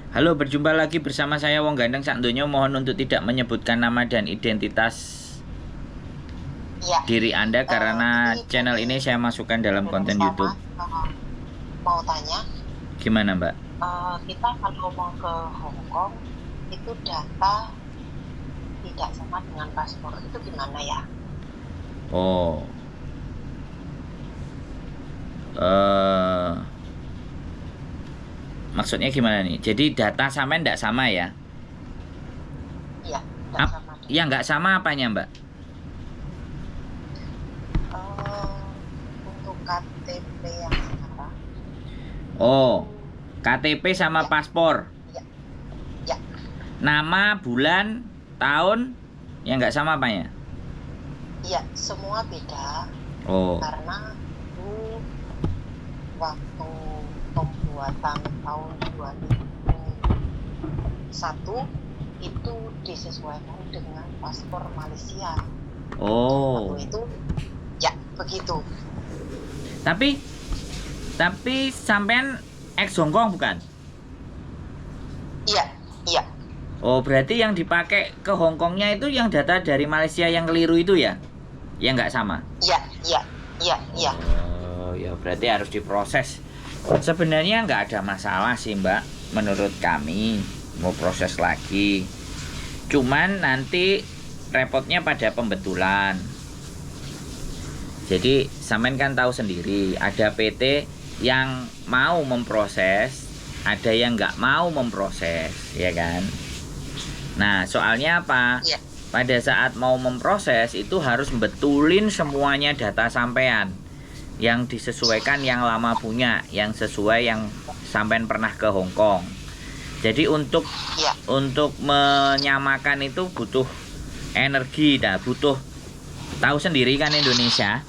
Halo, berjumpa lagi bersama saya Wong Gandeng Sakdonya. Mohon untuk tidak menyebutkan nama dan identitas Iya, diri Anda karena ini channel dari ini saya masukkan dalam konten Indonesia, YouTube. Mas. Mau tanya, Gimana, Mbak? kita kalau mau ke Hong Kong, itu data tidak sama dengan paspor. Itu gimana ya? Oh, eh maksudnya gimana nih? Jadi data sampean nggak sama ya? Iya, tidak sama Ya dengan. nggak sama apanya, Mbak? Untuk KTP yang sekarang, Oh, itu KTP sama ya, paspor. ya, ya, Nama, bulan, tahun, ya nggak sama apanya? iya, semua beda Oh, karena itu waktu pembuatan tahun 2001 itu disesuaikan dengan paspor Malaysia. oh. Waktu itu ya begitu. Tapi sampean ex Hongkong bukan? Iya, iya, Oh, berarti yang dipakai ke Hongkongnya itu yang data dari Malaysia yang keliru itu ya? Ya nggak sama? iya, iya, iya, iya. Oh, ya berarti harus diproses. Sebenarnya nggak ada masalah sih, Mbak. Menurut kami mau proses lagi. Cuman nanti repotnya pada pembetulan. Jadi sampean kan tahu sendiri, ada PT yang mau memproses, ada yang nggak mau memproses, ya kan? Nah, soalnya apa? Iya. Pada saat mau memproses itu harus betulin semuanya data sampean yang disesuaikan yang lama punya, yang sesuai yang sampean pernah ke Hong Kong. Jadi Iya. untuk menyamakan itu butuh energi, butuh tahu sendiri kan Indonesia,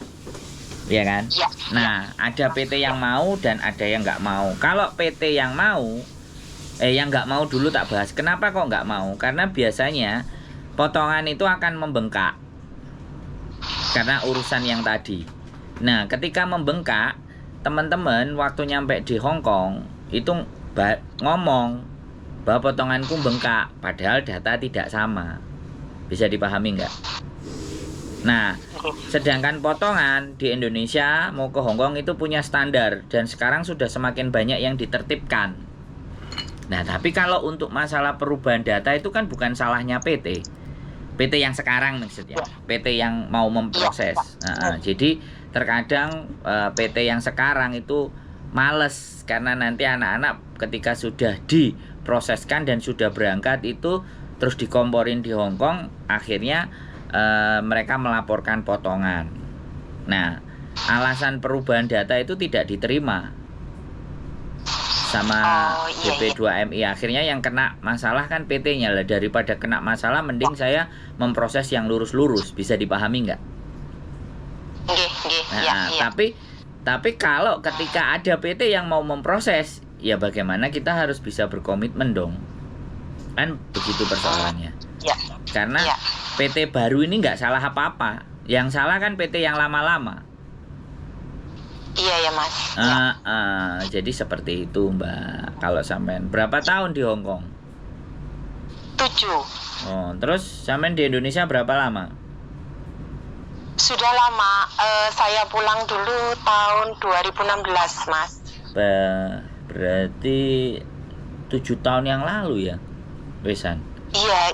ya kan? Iya. Nah, ada PT yang mau dan ada yang nggak mau. Kalau PT yang mau, yang nggak mau dulu tak bahas. Kenapa kok nggak mau? Karena biasanya potongan itu akan membengkak karena urusan yang tadi. Nah, ketika membengkak, teman-teman waktu nyampe di Hong Kong itu ngomong bahwa potonganku bengkak, padahal data tidak sama. Bisa dipahami nggak? Nah, sedangkan potongan di Indonesia mau ke Hong Kong itu punya standar dan sekarang sudah semakin banyak yang ditertibkan. Nah, tapi kalau untuk masalah perubahan data itu kan bukan salahnya PT. PT yang sekarang maksudnya. PT yang mau memproses. Jadi terkadang PT yang sekarang itu males karena nanti anak-anak ketika sudah diproseskan dan sudah berangkat itu terus dikomporin di Hong Kong, akhirnya mereka melaporkan potongan. Nah, alasan perubahan data itu tidak diterima sama BP2MI. Akhirnya yang kena masalah kan PT-nya lah. Daripada kena masalah mending saya memproses yang lurus-lurus. Bisa dipahami nggak? Nah, Iya. tapi kalau ketika ada PT yang mau memproses, ya bagaimana kita harus bisa berkomitmen dong. Kan begitu persoalannya. Iya. Karena Iya. PT baru ini nggak salah apa-apa. Yang salah kan PT yang lama-lama. Iya ya, Mas. Jadi seperti itu, Mbak. Kalau sampean berapa tahun di Hong Kong? 7. Oh, terus sampean di Indonesia berapa lama? Sudah lama. Saya pulang dulu tahun 2016, Mas. Berarti 7 tahun yang lalu ya, Wesan? Iya.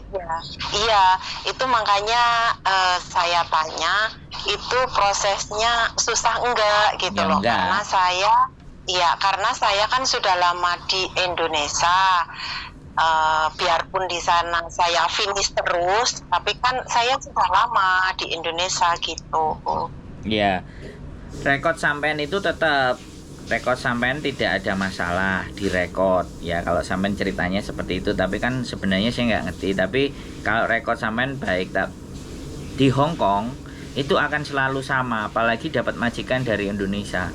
Itu makanya saya tanya, itu prosesnya susah enggak gitu Ya, loh. enggak. Karena saya kan sudah lama di Indonesia. Biarpun di sana saya finish terus, tapi kan saya sudah lama di Indonesia gitu. Ya, rekod sampean itu tetap rekod sampean tidak ada masalah di rekod ya kalau sampean ceritanya seperti itu, tapi kan sebenarnya saya nggak ngerti. Tapi kalau rekod sampean baik, di Hong Kong itu akan selalu sama, apalagi dapat majikan dari Indonesia.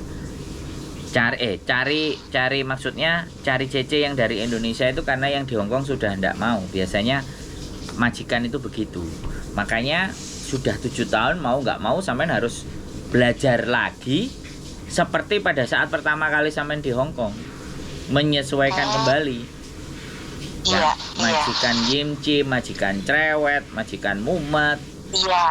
Cari maksudnya cari CC yang dari Indonesia itu karena yang di Hong Kong sudah nggak mau. Biasanya majikan itu begitu. Makanya sudah 7 tahun mau nggak mau sampean harus belajar lagi seperti pada saat pertama kali sampean di Hong Kong, menyesuaikan kembali. Iya, majikan Yimci, majikan cerewet, majikan mumet. iya,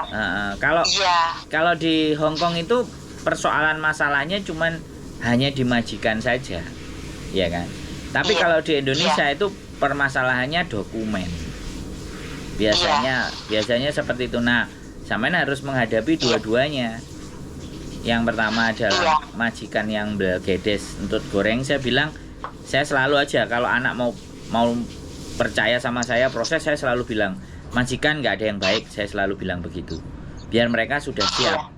Kalau iya, kalau di Hong Kong itu persoalan masalahnya cuman hanya di majikan saja, ya kan? Tapi Iya, kalau di Indonesia itu permasalahannya dokumen. Biasanya seperti itu. Nah, sampean harus menghadapi dua-duanya. Yang pertama adalah majikan yang belgedes untuk goreng. Saya bilang, saya selalu aja kalau anak mau percaya sama saya proses, saya selalu bilang majikan nggak ada yang baik. Saya selalu bilang begitu. Biar mereka sudah siap.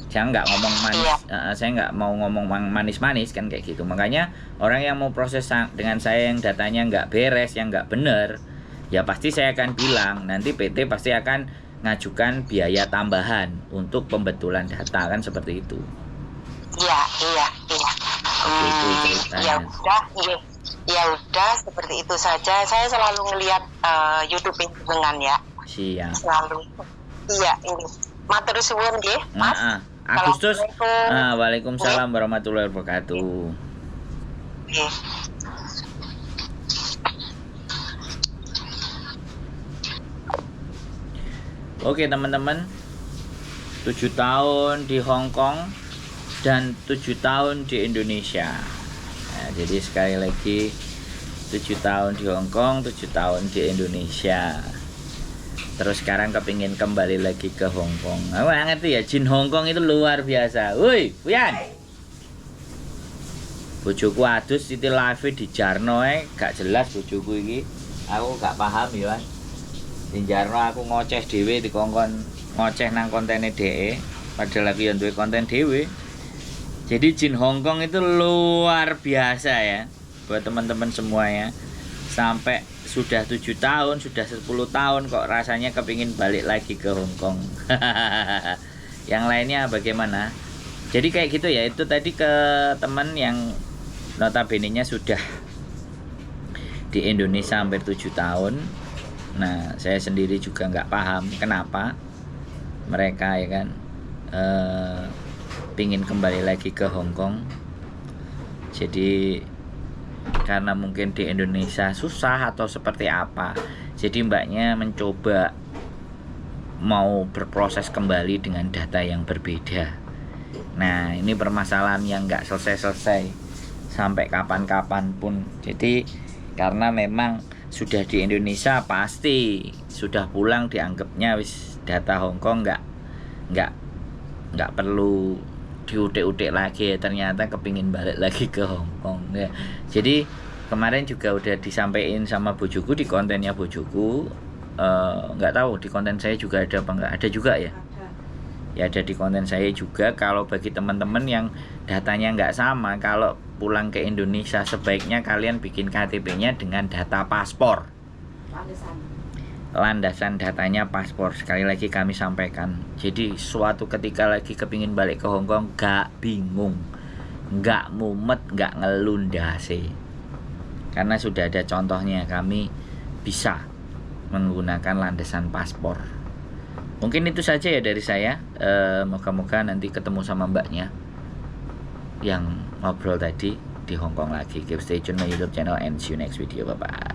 Saya nggak ngomong manis, saya nggak mau ngomong manis-manis kan kayak gitu. Makanya orang yang mau proses dengan saya yang datanya nggak beres, yang nggak bener, ya pasti saya akan bilang nanti PT pasti akan ngajukan biaya tambahan untuk pembetulan data kan seperti itu. iya. Itu ceritanya. Ya udah seperti itu saja. Saya selalu ngelihat YouTube dengan ya. Siap. Selalu. Iya ini. Matur suwun nggih, Mas. Agustus. Assalamualaikum. Waalaikumsalam warahmatullahi wabarakatuh. Nggih. Oke teman-teman, 7 tahun di Hong Kong dan 7 tahun di Indonesia. Nah, jadi sekali lagi 7 tahun di Hong Kong, 7 tahun di Indonesia. Terus sekarang kepingin kembali lagi ke Hong Kong. Aku nggak ngerti ya, jin Hong Kong itu luar biasa. Woi, Wian. Bojoku adus itu live di Jarno gak jelas bojoku iki. Aku gak paham ya. Di Jarno aku ngoceh dhewe dikongkon ngoceh nang kontene dhek. Padahal aku yang duwe konten dhewe. Jadi jin Hong Kong itu luar biasa ya. Buat teman-teman semuanya. Sampai sudah 7 tahun, sudah 10 tahun kok rasanya kepingin balik lagi ke Hong Kong. Yang lainnya bagaimana? Jadi kayak gitu ya, itu tadi ke teman yang notabene-nya sudah di Indonesia hampir 7 tahun. Nah, saya sendiri juga nggak paham kenapa mereka ya kan pingin kembali lagi ke Hong Kong. Jadi karena mungkin di Indonesia susah atau seperti apa, jadi mbaknya mencoba mau berproses kembali dengan data yang berbeda. Nah ini permasalahan yang nggak selesai-selesai sampai kapan-kapan pun. Jadi karena memang sudah di Indonesia pasti sudah pulang dianggapnya wis data Hong Kong nggak perlu diudik-udik lagi, ternyata kepingin balik lagi ke Hong Kong ya. Jadi kemarin juga udah disampaikan sama bojoku di kontennya bojoku, nggak tahu di konten saya juga ada apa nggak, ada juga ya. Ya ada di konten saya juga. Kalau bagi teman-teman yang datanya nggak sama, kalau pulang ke Indonesia sebaiknya kalian bikin KTP-nya dengan data paspor. Landasan datanya paspor. Sekali lagi kami sampaikan, jadi suatu ketika lagi kepingin balik ke Hong Kong gak bingung, gak mumet, gak ngelundase, karena sudah ada contohnya. Kami bisa menggunakan landasan paspor. Mungkin itu saja ya dari saya. Moga-moga nanti ketemu sama mbaknya yang ngobrol tadi di Hong Kong lagi. Keep stay tune my YouTube channel and see you next video. Bye bye.